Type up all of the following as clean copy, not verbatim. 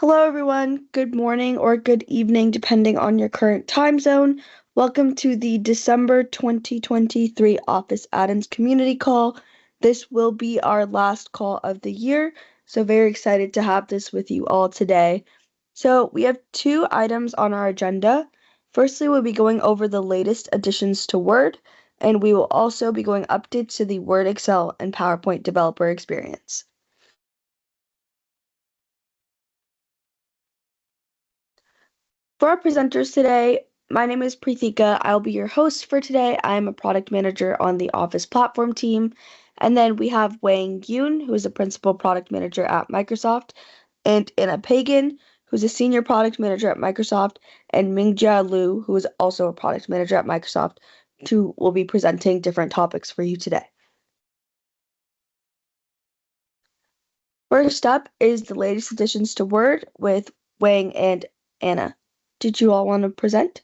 Hello, everyone. Good morning or good evening, depending on your current time zone. Welcome to the December 2023 Office Addins Community Call. This will be our last call of the year, so very excited to have this with you all today. So we have two items on our agenda. Firstly, we'll be going over the latest additions to Word, and we will also be going updates to the Word, Excel, and PowerPoint developer experience. For our presenters today, my name is Preethika. I'll be your host for today. I am a product manager on the Office platform team. And then we have Wang Yun, who is a principal product manager at Microsoft, and Anna Pegan, who's a senior product manager at Microsoft, and Mingjia Liu, who is also a product manager at Microsoft, who will be presenting different topics for you today. First up is the latest additions to Word with Wang and Anna. Did you all want to present?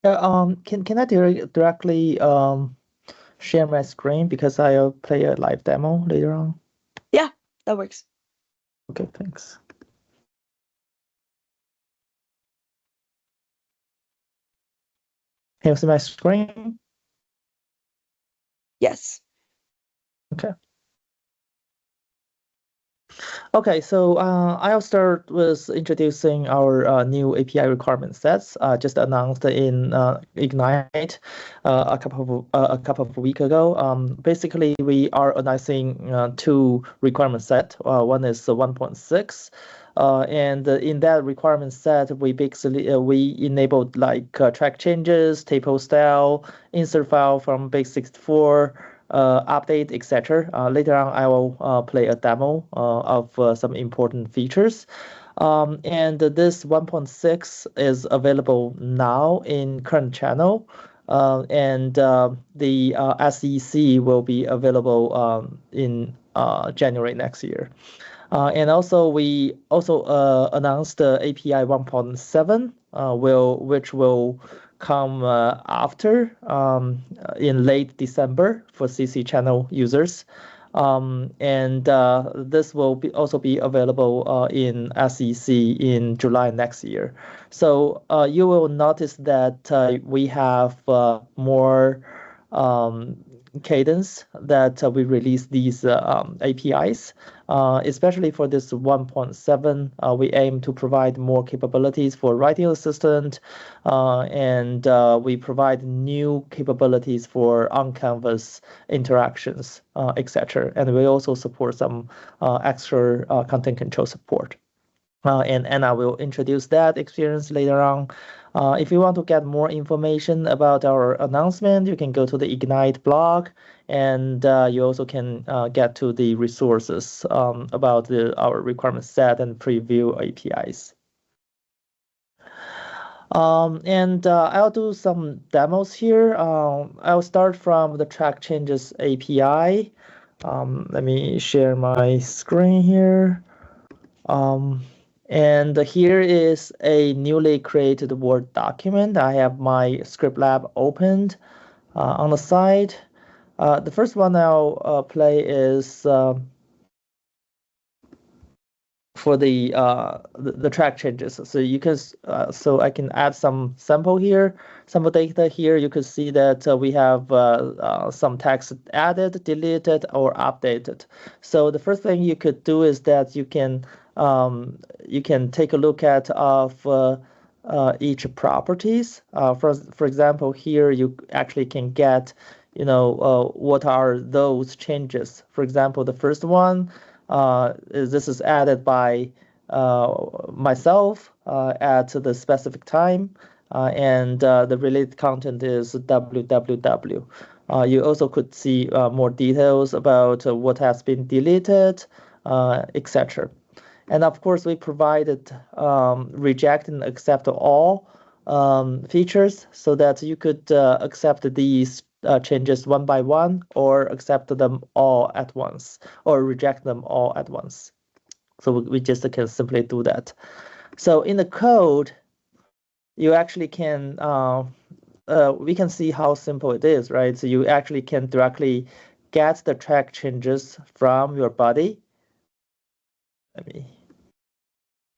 Can I directly share my screen because I'll play a live demo later on? Yeah, that works. Okay, thanks. Can you see my screen? Yes. Okay. Okay, so I'll start with introducing our new API requirement sets just announced in Ignite a couple of weeks ago. Basically, we are announcing two requirement set. One is 1.6. And in that requirement set, we basically we enabled like track changes, table style, insert file from base64, update, etc. Later on, I will play a demo of some important features. And this 1.6 is available now in current channel. And the SEC will be available in January next year. And also, we also announced the API 1.7, which will come after in late December for CC channel users. And this will also be available in SEC in July next year. So you will notice that we have more cadence that we release these APIs. Especially for this 1.7, we aim to provide more capabilities for writing assistant, and we provide new capabilities for on-canvas interactions, etc. And we also support some extra content control support. And Anna will introduce that experience later on. If you want to get more information about our announcement, you can go to the Ignite blog, and you also can get to the resources about our requirement set and preview APIs. And I'll do some demos here. I'll start from the track changes API. Let me share my screen here. And here is a newly created Word document. I have my script lab opened on the side. The first one I'll play is for the track changes. So you can so I can add some sample data here. You can see that we have some text added, deleted, or updated. So the first thing you could do is that you can take a look at of each properties. For example, here you actually can get what are those changes. For example, the first one. This is added by myself at the specific time, and the related content is www. You also could see more details about what has been deleted, etc. And of course, we provided reject and accept all features so that you could accept these changes one by one, or accept them all at once, or reject them all at once. So we just can simply do that. So in the code, you actually can, we can see how simple it is, right? So you actually can directly get the track changes from your body. Let me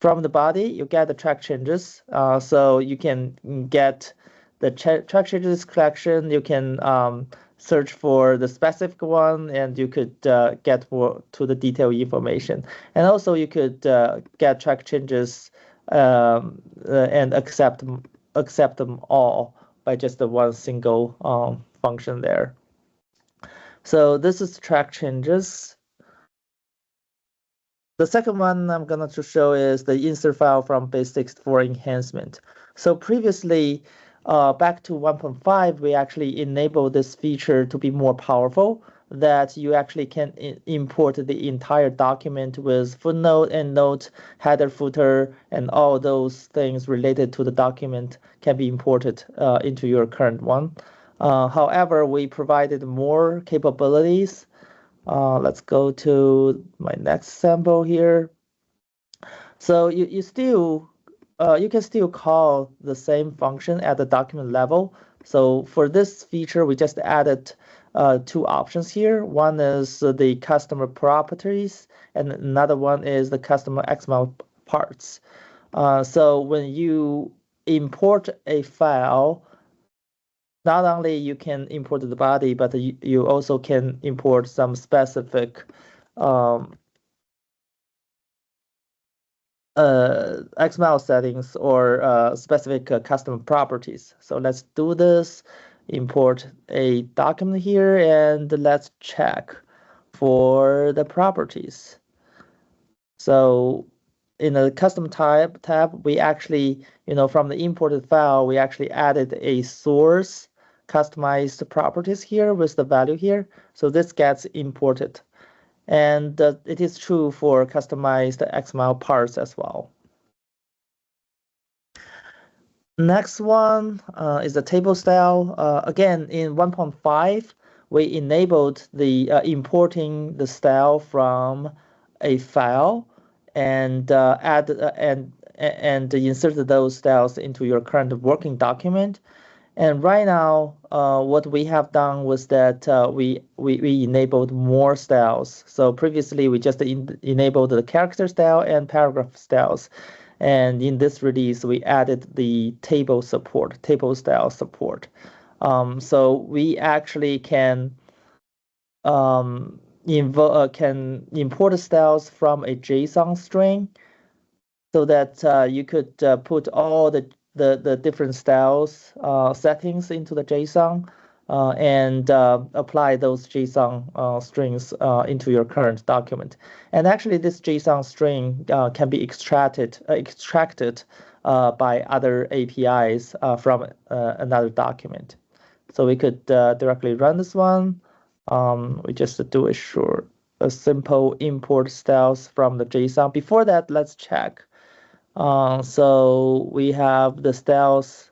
from the body, you get the track changes. So you can get the track changes collection. You can search for the specific one, and you could get more to the detailed information. And also you could get track changes and accept them all by just the one single function there. So this is track changes. The second one I'm going to show is the insert file from base6 for enhancement. So previously, back to 1.5, we actually enabled this feature to be more powerful, that you actually can import the entire document with footnote, endnote, header, footer, and all those things related to the document can be imported into your current one. However, we provided more capabilities. Let's go to my next sample here. So you can still call the same function at the document level. So for this feature, we just added two options here. One is the customer properties, and another one is the customer XML parts. So when you import a file, not only you can import the body, but you also can import some specific XML settings or specific custom properties. So let's do this. Import a document here, and let's check for the properties. So in the custom tab, we actually, from the imported file, we actually added a source customized properties here with the value here. So this gets imported. And it is true for customized XML parts as well. Next one is the table style. Again, in 1.5, we enabled the importing the style from a file and and inserted those styles into your current working document. And right now, what we have done was that we enabled more styles. So previously, we just enabled the character style and paragraph styles. And in this release, we added the table style support. So we actually can import styles from a JSON string, so that you could put all the different styles settings into the JSON and apply those JSON strings into your current document. And actually, this JSON string can be extracted by other APIs from another document. So we could directly run this one. We just do a simple import styles from the JSON. Before that, let's check. So we have the styles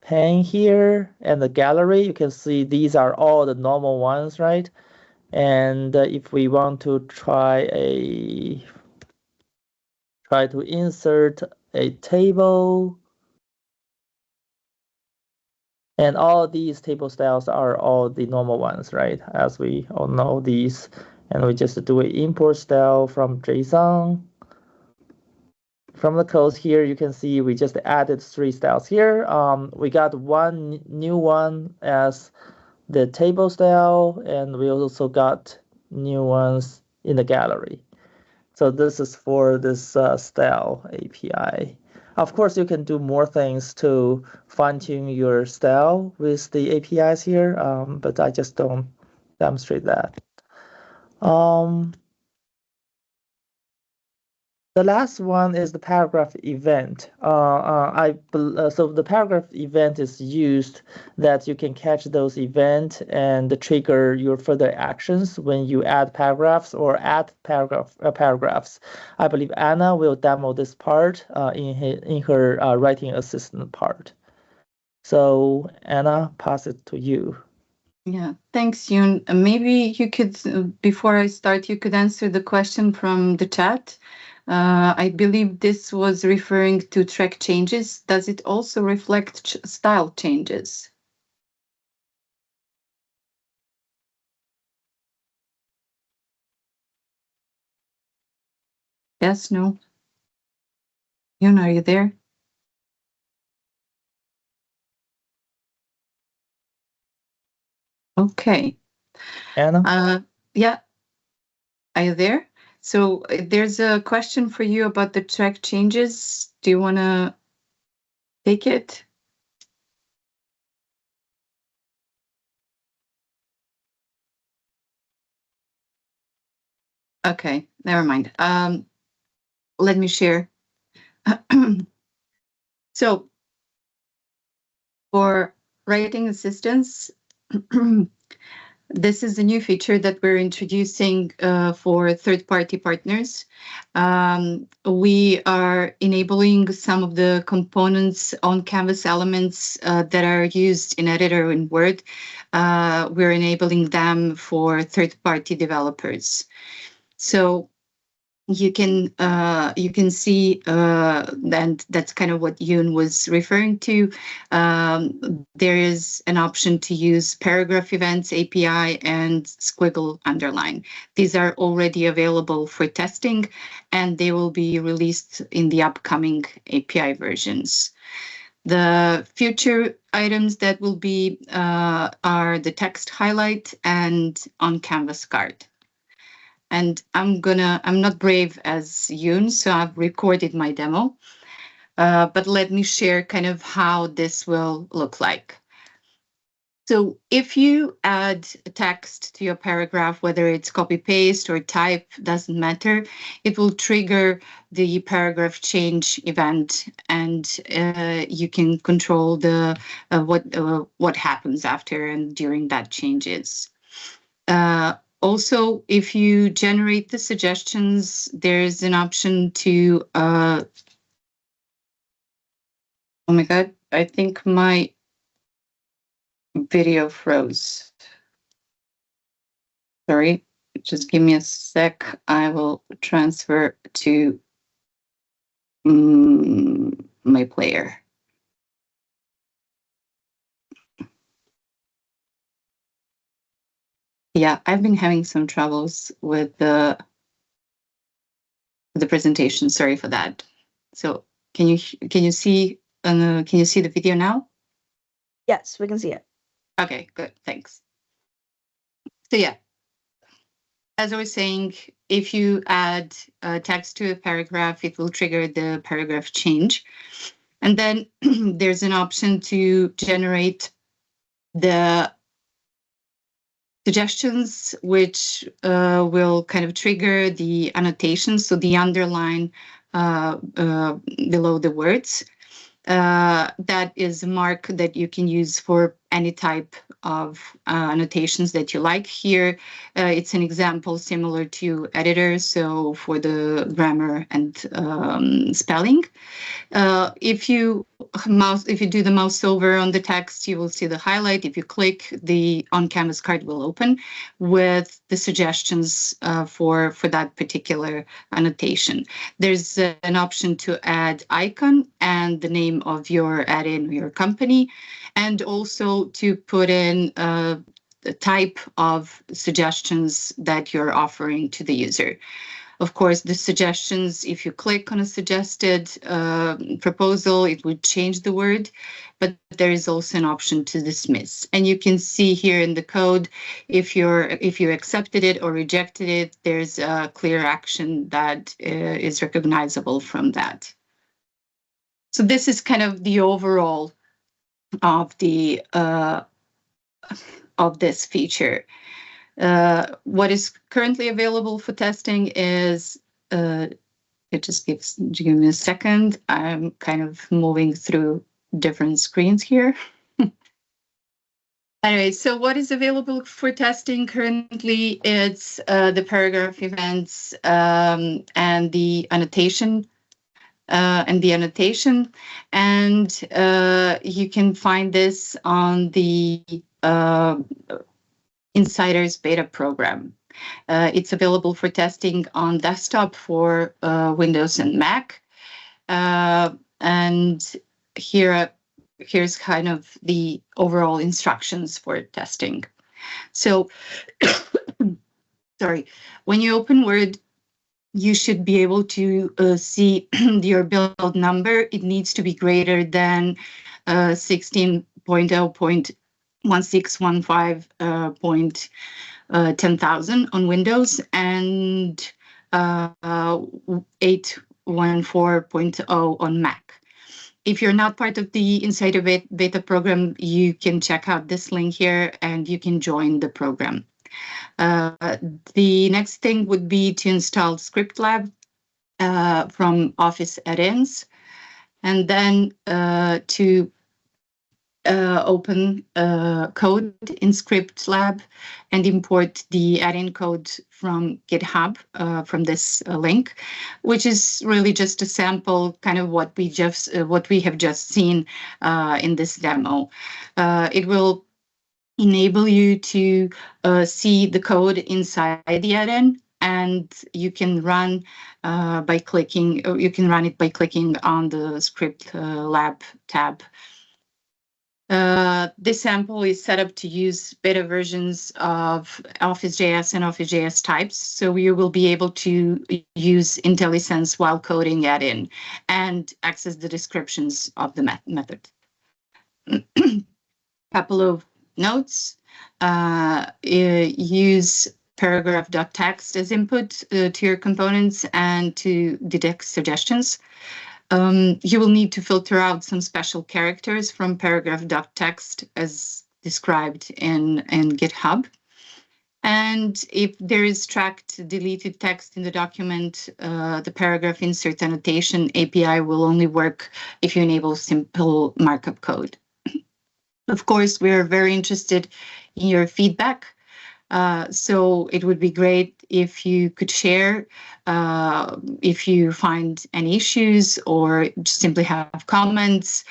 pane here and the gallery. You can see these are all the normal ones, right? And if we want to try to insert a table, and all these table styles are all the normal ones, right? As we all know these, and we just do an import style from JSON. From the codes here, you can see we just added 3 styles here. We got one new one as the table style, and we also got new ones in the gallery. So this is for this style API. Of course, you can do more things to fine-tune your style with the APIs here, but I just don't demonstrate that. The last one is the paragraph event. So the paragraph event is used that you can catch those events and trigger your further actions when you add paragraphs or add paragraphs. I believe Anna will demo this part in her writing assistant part. So Anna, pass it to you. Yeah, thanks, Yun. Maybe you could, before I start, you could answer the question from the chat. I believe this was referring to track changes. Does it also reflect style changes? Yes, no? Yun, are you there? Okay. Anna? Yeah. Are you there? So there's a question for you about the track changes. Do you want to take it? Okay, never mind. Let me share. So for writing assistance, this is a new feature that we're introducing for third-party partners. We are enabling some of the components on Canvas elements that are used in Editor in Word. We're enabling them for third-party developers. So you can see and that's kind of what Yun was referring to. There is an option to use paragraph events API and squiggle underline. These are already available for testing, and they will be released in the upcoming API versions. The future items that will be are the text highlight and on Canvas card. And I'm not brave as Yun, so I've recorded my demo. But let me share kind of how this will look like. So if you add text to your paragraph, whether it's copy paste or type, doesn't matter, it will trigger the paragraph change event, and you can control the what happens after and during that changes. Also, if you generate the suggestions, there's an option to, oh my God, I think my video froze. Sorry, just give me a sec. I will transfer to my player. Yeah, I've been having some troubles with the presentation. Sorry for that. So can you see the video now? Yes, we can see it. Okay, good. Thanks. So yeah, as I was saying, if you add text to a paragraph, it will trigger the paragraph change. And then there's an option to generate the suggestions, which will kind of trigger the annotations, so the underline below the words. That is a mark that you can use for any type of annotations that you like. Here, it's an example similar to Editor, so for the grammar and spelling. If you do the mouse over on the text, you will see the highlight. If you click, the on Canvas card will open with the suggestions for that particular annotation. There's an option to add icon and the name of your add-in, your company, and also to put in the type of suggestions that you're offering to the user. Of course, the suggestions, if you click on a suggested proposal, it would change the word, but there is also an option to dismiss. And you can see here in the code, if you accepted it or rejected it, there's a clear action that is recognizable from that. So this is kind of the overall of the of this feature. What is currently available for testing is, it just give me a second. I'm kind of moving through different screens here. Anyway, so what is available for testing currently? It's the paragraph events and the annotation. And you can find this on the Insiders beta program. It's available for testing on desktop for Windows and Mac. And here's kind of the overall instructions for testing. So, sorry, when you open Word, you should be able to see your build number. It needs to be greater than 16.0.1615.10,000 on Windows and 814.0 on Mac. If you're not part of the Insider Beta program, you can check out this link here and you can join the program. The next thing would be to install Script Lab from Office Add-ins, and then to open code in Script Lab and import the add-in code from GitHub from this link, which is really just a sample, kind of what we have just seen in this demo. It will enable you to see the code inside the add-in, and you can run by clicking, or you can run it by clicking on the Script Lab tab. This sample is set up to use beta versions of Office.js and Office.js types, so you will be able to use IntelliSense while coding add-in and access the descriptions of the method. Couple of notes. Use paragraph.txt as input to your components and to detect suggestions. You will need to filter out some special characters from paragraph.txt as described in GitHub. And if there is tracked deleted text in the document, the paragraph insert annotation API will only work if you enable simple markup code. Of course, we're very interested in your feedback. So it would be great if you could share if you find any issues or just simply have comments,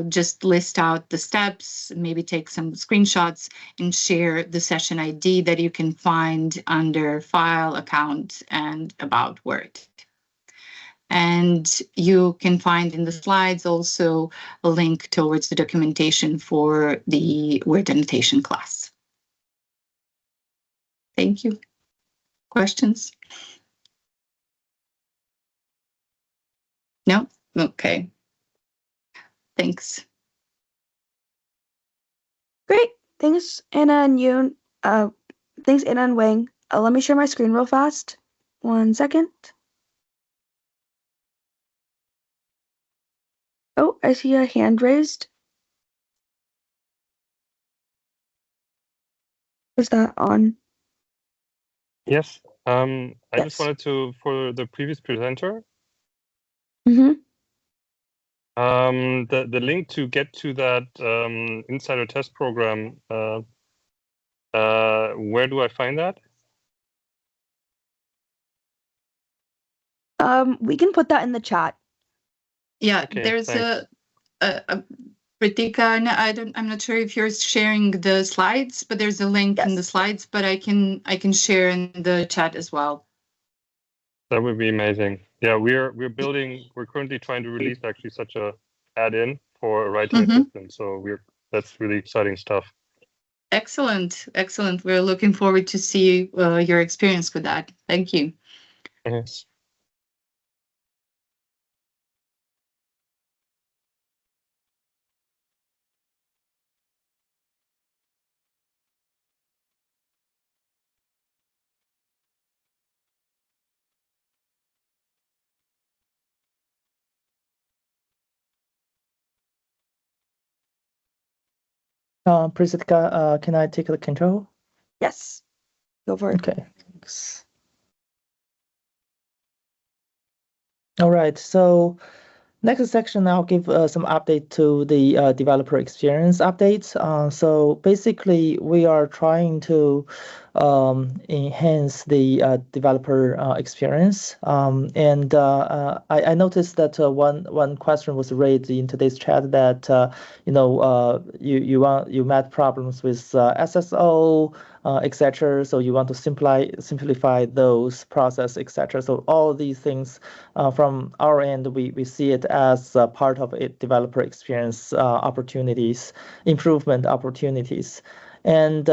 just list out the steps, maybe take some screenshots and share the session ID that you can find under File, Account, and About Word. And you can find in the slides also a link towards the documentation for the word annotation class. Thank you. Questions? No? Okay. Thanks. Great. Thanks, Anna and Yun. Thanks, Anna and Wang. Let me share my screen real fast. 1 second. Oh, I see a hand raised. Is that on? Yes. I Yes. just wanted to, for the previous presenter, Mm-hmm. the link to get to that insider test program, where do I find that? We can put that in the chat. Yeah, Okay, there's thanks. a Preethika, I'm not sure if you're sharing the slides, but there's a link in the Yes. slides, but I can share in the chat as well. That would be amazing. Yeah, we're currently trying to release actually such a add-in for a writing assistant. So that's really exciting stuff. Excellent, excellent. We're looking forward to see your experience with that. Thank you. Yes. Preethika, can I take the control? Yes. Go for it. Okay. Thanks. All right. So next section, I'll give some update to the developer experience updates. So basically, we are trying to enhance the developer experience. And I noticed that one question was raised in today's chat that you met problems with SSO, etc. So you want to simplify those process, etc. So all these things from our end, we see it as part of it developer experience opportunities, improvement opportunities. And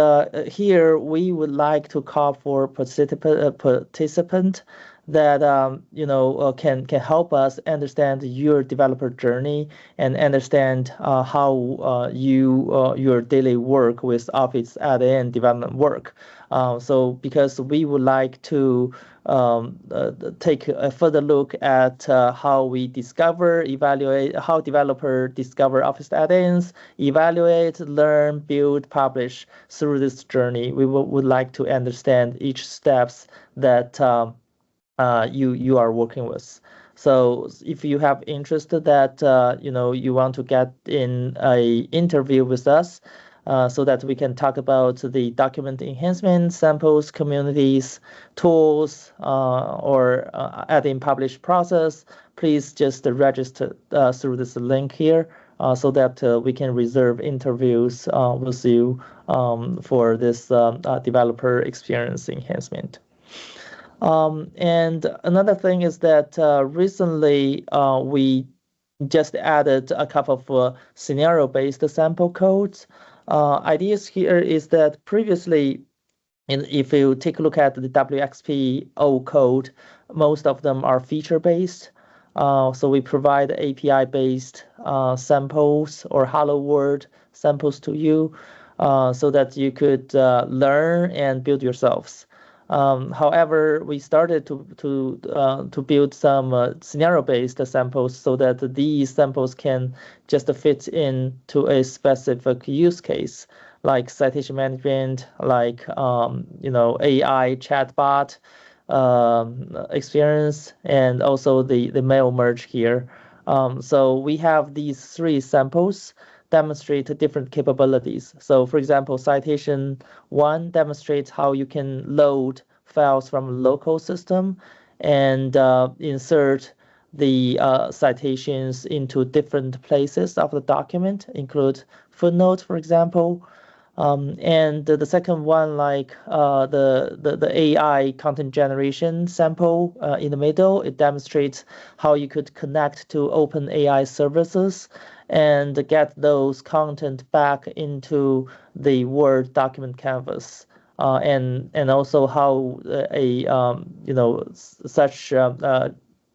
here we would like to call for participant that can help us understand your developer journey and understand how your daily work with Office add-in development work. So because we would like to take a further look at how we discover, evaluate, how developer discover Office add-ins, evaluate, learn, build, publish through this journey. We would like to understand each steps that you are working with. So if you have interest that you want to get in a interview with us, so that we can talk about the document enhancement, samples, communities, tools, or add-in publish process, please just register through this link here, so that we can reserve interviews with you for this developer experience enhancement. And another thing is that recently we just added a couple of scenario-based sample codes. Ideas here is that previously, if you take a look at the WXPO code, most of them are feature-based. So we provide API-based samples or Hello World samples to you, so that you could learn and build yourselves. However, we started to build some scenario-based samples so that these samples can just fit into a specific use case, like citation management, like AI chatbot experience, and also the mail merge here. So we have these 3 samples demonstrate different capabilities. So for example, citation 1 demonstrates how you can load files from local system and insert the citations into different places of the document, include footnotes, for example. And the second one, like the AI content generation sample in the middle, it demonstrates how you could connect to open AI services and get those content back into the Word document canvas. And also how such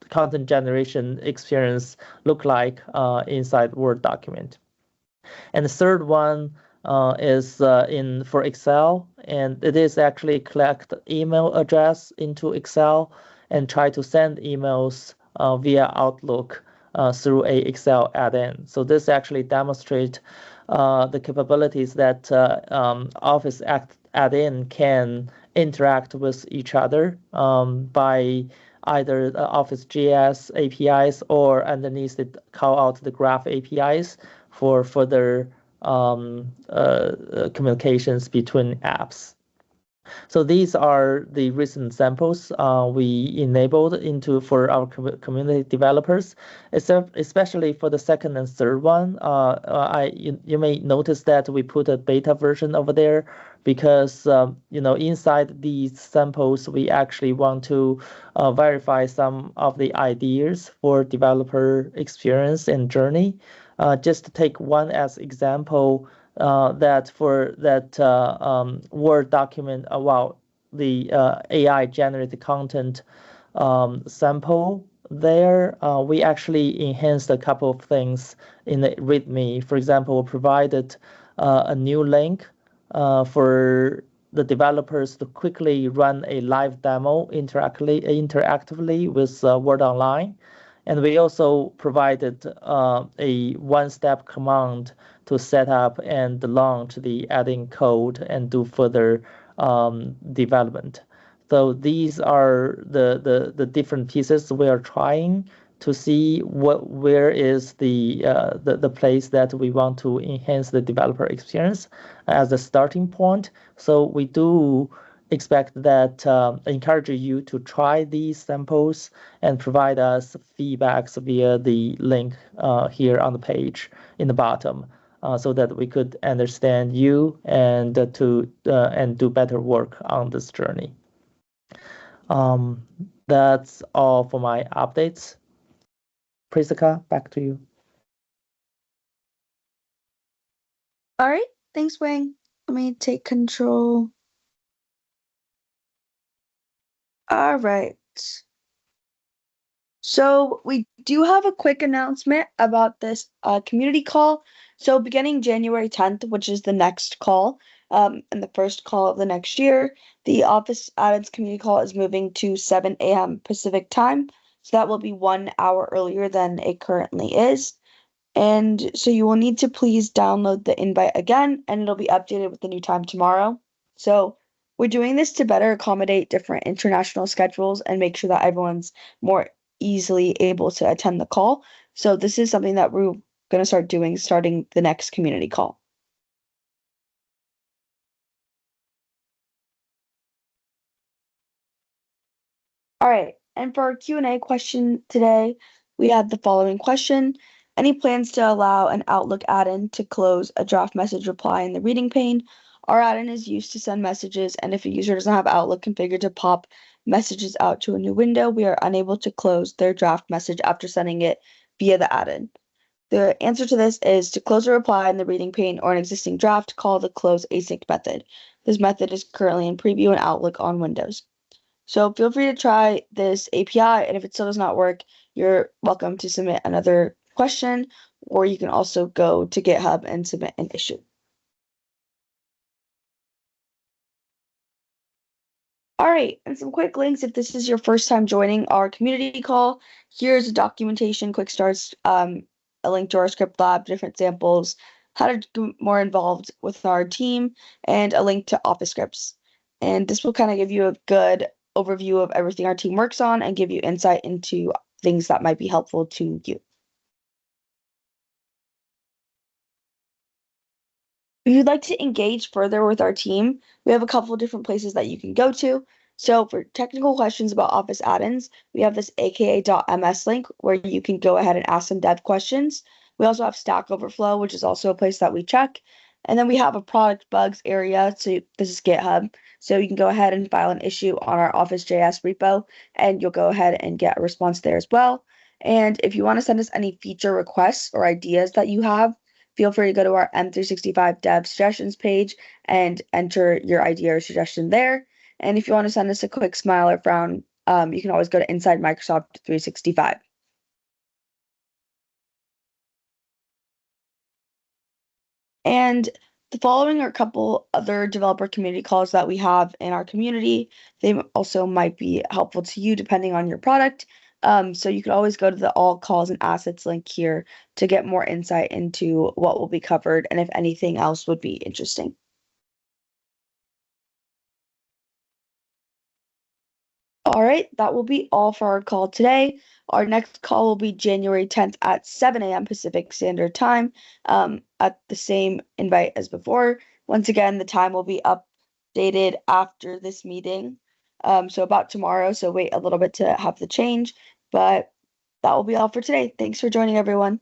content generation experience look like inside Word document. And the third one is for Excel, and it is actually collect email address into Excel and try to send emails via Outlook through a Excel add-in. So this actually demonstrates the capabilities that Office add-in can interact with each other by either Office JS APIs or underneath it call out the Graph APIs for further communications between apps. So these are the recent samples we enabled for our community developers, especially for the second and third one. You may notice that we put a beta version over there because inside these samples we actually want to verify some of the ideas for developer experience and journey. Just to take one as example, that for that Word document about the AI generated content sample there, we actually enhanced a couple of things in the README. For example, provided a new link for the developers to quickly run a live demo interactively with Word Online. And we also provided a one-step command to set up and launch the add-in code and do further development. So these are the different pieces we are trying to see where is the place that we want to enhance the developer experience as a starting point. So we do expect that encourage you to try these samples and provide us feedbacks via the link here on the page in the bottom, so that we could understand you and do better work on this journey. That's all for my updates. Preethika, back to you. All right, thanks, Wang. Let me take control. All right. So we do have a quick announcement about this community call. So beginning January 10th, which is the next call, and the first call of the next year, the Office Addins community call is moving to 7 a.m. Pacific time. So that will be 1 hour earlier than it currently is. And so you will need to please download the invite again, and it'll be updated with the new time tomorrow. So we're doing this to better accommodate different international schedules and make sure that everyone's more easily able to attend the call. So this is something that we're going to start doing starting the next community call. All right, and for our Q&A question today, we had the following question. Any plans to allow an Outlook add-in to close a draft message reply in the reading pane? Our add-in is used to send messages, and if a user doesn't have Outlook configured to pop messages out to a new window, we are unable to close their draft message after sending it via the add-in. The answer to this is to close a reply in the reading pane or an existing draft, call the close async method. This method is currently in preview in Outlook on Windows. So feel free to try this API, and if it still does not work, you're welcome to submit another question, or you can also go to GitHub and submit an issue. All right, and some quick links if this is your first time joining our community call. Here's documentation, quick starts, a link to our script lab, different samples, how to get more involved with our team, and a link to Office scripts. And this will kind of give you a good overview of everything our team works on and give you insight into things that might be helpful to you. If you'd like to engage further with our team, we have a couple of different places that you can go to. So for technical questions about Office add-ins, we have this aka.ms link where you can go ahead and ask some dev questions. We also have Stack Overflow, which is also a place that we check. And then we have a product bugs area. So this is GitHub. So you can go ahead and file an issue on our Office.js repo, and you'll go ahead and get a response there as well. And if you want to send us any feature requests or ideas that you have, feel free to go to our M365 Dev Suggestions page and enter your idea or suggestion there. And if you want to send us a quick smile or frown, you can always go to Inside Microsoft 365. And the following are a couple other developer community calls that we have in our community. They also might be helpful to you depending on your product. So you could always go to the All Calls and Assets link here to get more insight into what will be covered and if anything else would be interesting. All right, that will be all for our call today. Our next call will be January 10th at 7 a.m. Pacific Standard Time at the same invite as before. Once again, the time will be updated after this meeting, so about tomorrow, so wait a little bit to have the change, but that will be all for today. Thanks for joining, everyone.